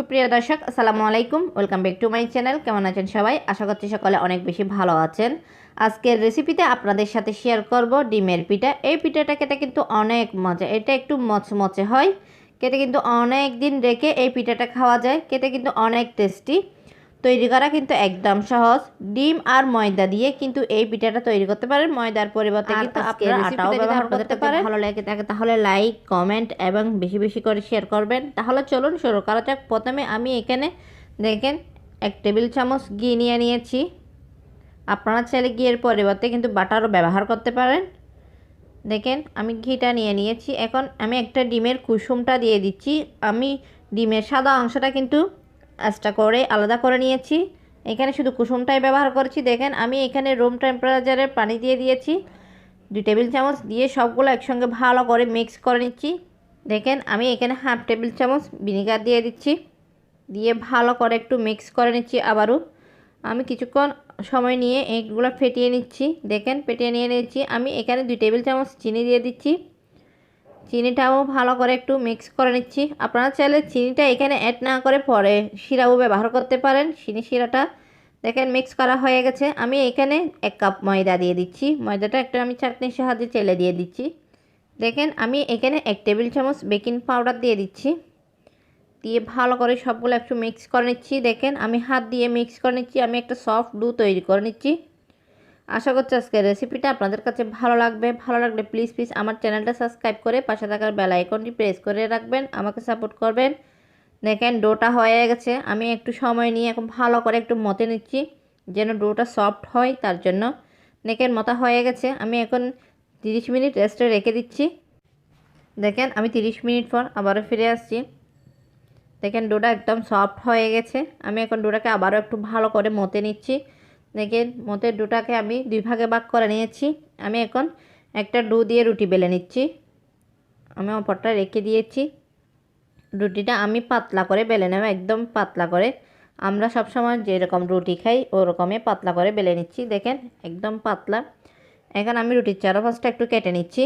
সুপ্রিয় দর্শক আসসালামু আলাইকুম, welcome back to my channel. কেমন আছেন সবাই? আশা করছি সকলে অনেক বেশি ভালো আছেন। আজকের রেসিপিতে আপনাদের সাথে শেয়ার করব ডিমের পিঠা। এই পিঠাটা খেতে কিন্তু অনেক মজা, এটা একটু মচমচে হয়, খেতে কিন্তু অনেক দিন রেখে এই পিঠাটা খাওয়া যায়, খেতে কিন্তু অনেক টেস্টি। তৈরি করা কিন্তু একদম সহজ। ডিম আর ময়দা দিয়ে কিন্তু এই পিঠাটা তৈরি করতে পারেন, ময়দার পরিবর্তে কিন্তু আপনারা আটাও ব্যবহার করতে পারেন। ভালো লাগে থাকে তাহলে লাইক, কমেন্ট এবং বেশি বেশি করে শেয়ার করবেন। তাহলে চলুন শুরু করা যাক। প্রথমে আমি এখানে দেখেন 1 টেবিল চামচ ঘি নিয়ে নিয়েছি। আপনারা চাইলে ঘিয়ের পরিবর্তে কিন্তু বাটারও ব্যবহার করতে পারেন। দেখেন আমি ঘিটা নিয়ে নিয়েছি। এখন আমি একটা ডিমের কুসুমটা দিয়ে দিচ্ছি। আমি ডিমের সাদা অংশটা কিন্তু এক্সট্রা করে আলাদা করে নিয়েছি, এখানে শুধু কুসুমটাই ব্যবহার করছি। দেখেন আমি এখানে রুম টেম্পারেচারের পানি দিয়ে দিয়েছি 2 টেবিল চামচ, দিয়ে সবগুলো একসঙ্গে ভালো করে মিক্স করে নিচ্ছি। দেখেন আমি এখানে 1/2 টেবিল চামচ ভিনেগার দিয়ে দিচ্ছি, দিয়ে ভালো করে একটু মিক্স করে নিচ্ছি। আবারও আমি কিছুক্ষণ সময় নিয়ে এইগুলো ফেটিয়ে নিচ্ছি। দেখেন ফেটিয়ে নিয়ে নিয়েছি। আমি এখানে 2 টেবিল চামচ চিনি দিয়ে দিচ্ছি, চিনিটাও ভালো করে একটু মিক্স করে নিচ্ছি। আপনারা চাইলে চিনিটা এখানে অ্যাড না করে পরে শিরাও ব্যবহার করতে পারেন। শিরাটা দেখেন মিক্স করা হয়ে গেছে। আমি এখানে 1 কাপ ময়দা দিয়ে দিচ্ছি। ময়দাটা একটা আমি চাটনির সাহায্যে চেলে দিয়ে দিচ্ছি। দেখেন আমি এখানে 1 টেবিল চামচ বেকিং পাউডার দিয়ে দিচ্ছি, দিয়ে ভালো করে সবগুলো একটু মিক্স করে নিচ্ছি। দেখেন আমি হাত দিয়ে মিক্স করে নিচ্ছি। আমি একটা সফট ডো তৈরি করে নিচ্ছি। আশা করছি আজকের রেসিপিটা আপনাদের কাছে ভালো লাগবে। ভালো লাগলে প্লিজ আমার চ্যানেলটা সাবস্ক্রাইব করে পাশে থাকার বেল আইকনটি প্রেস করে রাখবেন, আমাকে সাপোর্ট করবেন। দেখেন ডোটা হয়ে গেছে। আমি একটু সময় নিয়ে এখন ভালো করে একটু মতে নিচ্ছি যেন ডোটা সফট হয়, তার জন্য। দেখেন মতা হয়ে গেছে। আমি এখন 30 মিনিট রেস্টে রেখে দিচ্ছি। দেখেন আমি 30 মিনিট পর আবারও ফিরে আসছি। দেখেন ডোটা একদম সফট হয়ে গেছে। আমি এখন ডোটাকে আবারও একটু ভালো করে মতে নিচ্ছি। দেখেন মতের ডোটাকে আমি 2 ভাগে ভাগ করে নিয়েছি। আমি এখন একটা ডো দিয়ে রুটি বেলে নিচ্ছি। আমি অপরটা রেখে দিয়েছি। রুটিটা আমি পাতলা করে বেলে নেব, একদম পাতলা করে। আমরা সবসময় যেরকম রুটি খাই ওরকমই পাতলা করে বেলে নিচ্ছি। দেখেন একদম পাতলা। এখন আমি রুটির চারপাশটা একটু কেটে নিচ্ছি।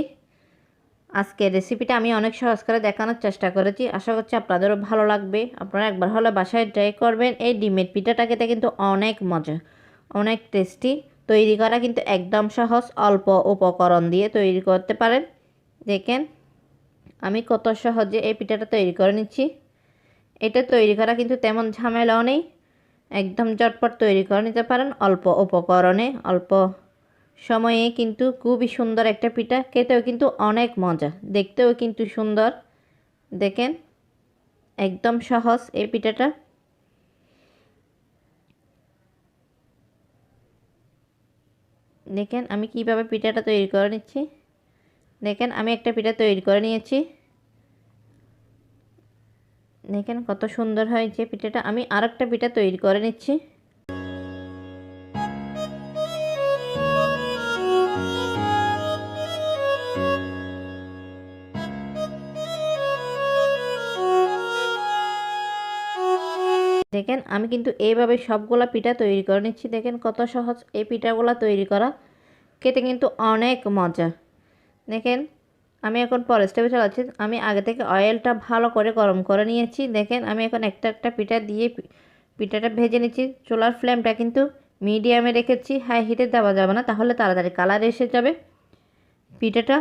আজকের রেসিপিটা আমি অনেক সহজ করে দেখানোর চেষ্টা করেছি, আশা করছি আপনাদেরও ভালো লাগবে। আপনারা একবার হলে বাসায় ট্রাই করবেন। এই ডিমের পিঠাটা খেতে কিন্তু অনেক মজা, অনেক টেস্টি। তৈরি করা কিন্তু একদম সহজ, অল্প উপকরণ দিয়ে তৈরি করতে পারেন। দেখেন আমি কত সহজে এই পিঠাটা তৈরি করে নিচ্ছি। এটা তৈরি করা কিন্তু তেমন ঝামেলাও নেই, একদম ঝটপট তৈরি করে নিতে পারেন অল্প উপকরণে, অল্প সময়ে। কিন্তু খুবই সুন্দর একটা পিঠা, খেতেও কিন্তু অনেক মজা, দেখতেও কিন্তু সুন্দর। দেখেন একদম সহজ এই পিঠাটা। দেখেন আমি কিভাবে পিঠাটা তৈরি করে নিচ্ছি। দেখেন আমি একটা পিঠা তৈরি করে নিয়েছি। দেখেন কত সুন্দর হয়েছে পিঠাটা। আমি আরেকটা পিঠা তৈরি করে নিচ্ছি। দেখেন আমি কিন্তু এইভাবে সবগুলা পিঠা তৈরি করে নিচ্ছি। দেখেন কত সহজ এই পিঠাগুলো তৈরি করা, খেতে কিন্তু অনেক মজা। দেখেন আমি এখন পরের স্টেপে চালাচ্ছি। আমি আগে থেকে অয়েলটা ভালো করে গরম করে নিয়েছি। দেখেন আমি এখন একটা একটা পিঠা দিয়ে পিঠাটা ভেজে নিচ্ছি। চুলার ফ্লেমটা কিন্তু মিডিয়ামে রেখেছি, হাই হিটে দেওয়া যাবে না, তাহলে তাড়াতাড়ি কালার এসে যাবে, পিঠাটা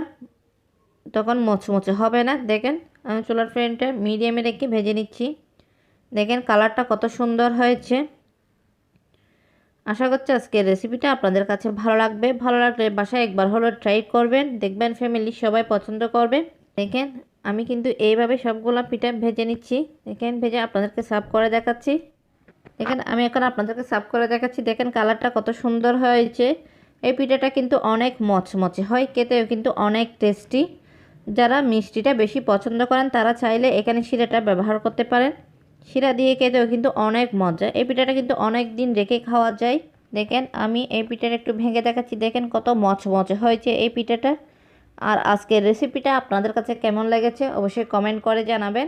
তখন মচমচে হবে না। দেখেন আমি চুলার ফ্লেমটা মিডিয়ামে রেখে ভেজে নিচ্ছি। দেখেন কালারটা কত সুন্দর হয়েছে। আশা করছি আজকের রেসিপিটা আপনাদের কাছে ভালো লাগবে। ভালো লাগলে বাসায় একবার হলো ট্রাই করবেন, দেখবেন ফ্যামিলির সবাই পছন্দ করবে। দেখেন আমি কিন্তু এইভাবে সবগুলা পিঠা ভেজে নিচ্ছি। দেখেন ভেজে আপনাদেরকে সার্ভ করে দেখাচ্ছি। দেখেন আমি এখন আপনাদেরকে সার্ভ করে দেখাচ্ছি। দেখেন কালারটা কত সুন্দর হয়েছে। এই পিঠাটা কিন্তু অনেক মচমচে হয়, খেতেও কিন্তু অনেক টেস্টি। যারা মিষ্টিটা বেশি পছন্দ করেন তারা চাইলে এখানে শিরাটা ব্যবহার করতে পারেন। শিরা দিয়ে খেতেও কিন্তু অনেক মজা। এই পিঠাটা কিন্তু অনেক দিন রেখে খাওয়া যায়। দেখেন আমি এই পিঠাটা একটু ভেঙে দেখাচ্ছি। দেখেন কত মচমচে হয়েছে এই পিঠাটা। আর আজকের রেসিপিটা আপনাদের কাছে কেমন লেগেছে অবশ্যই কমেন্ট করে জানাবেন।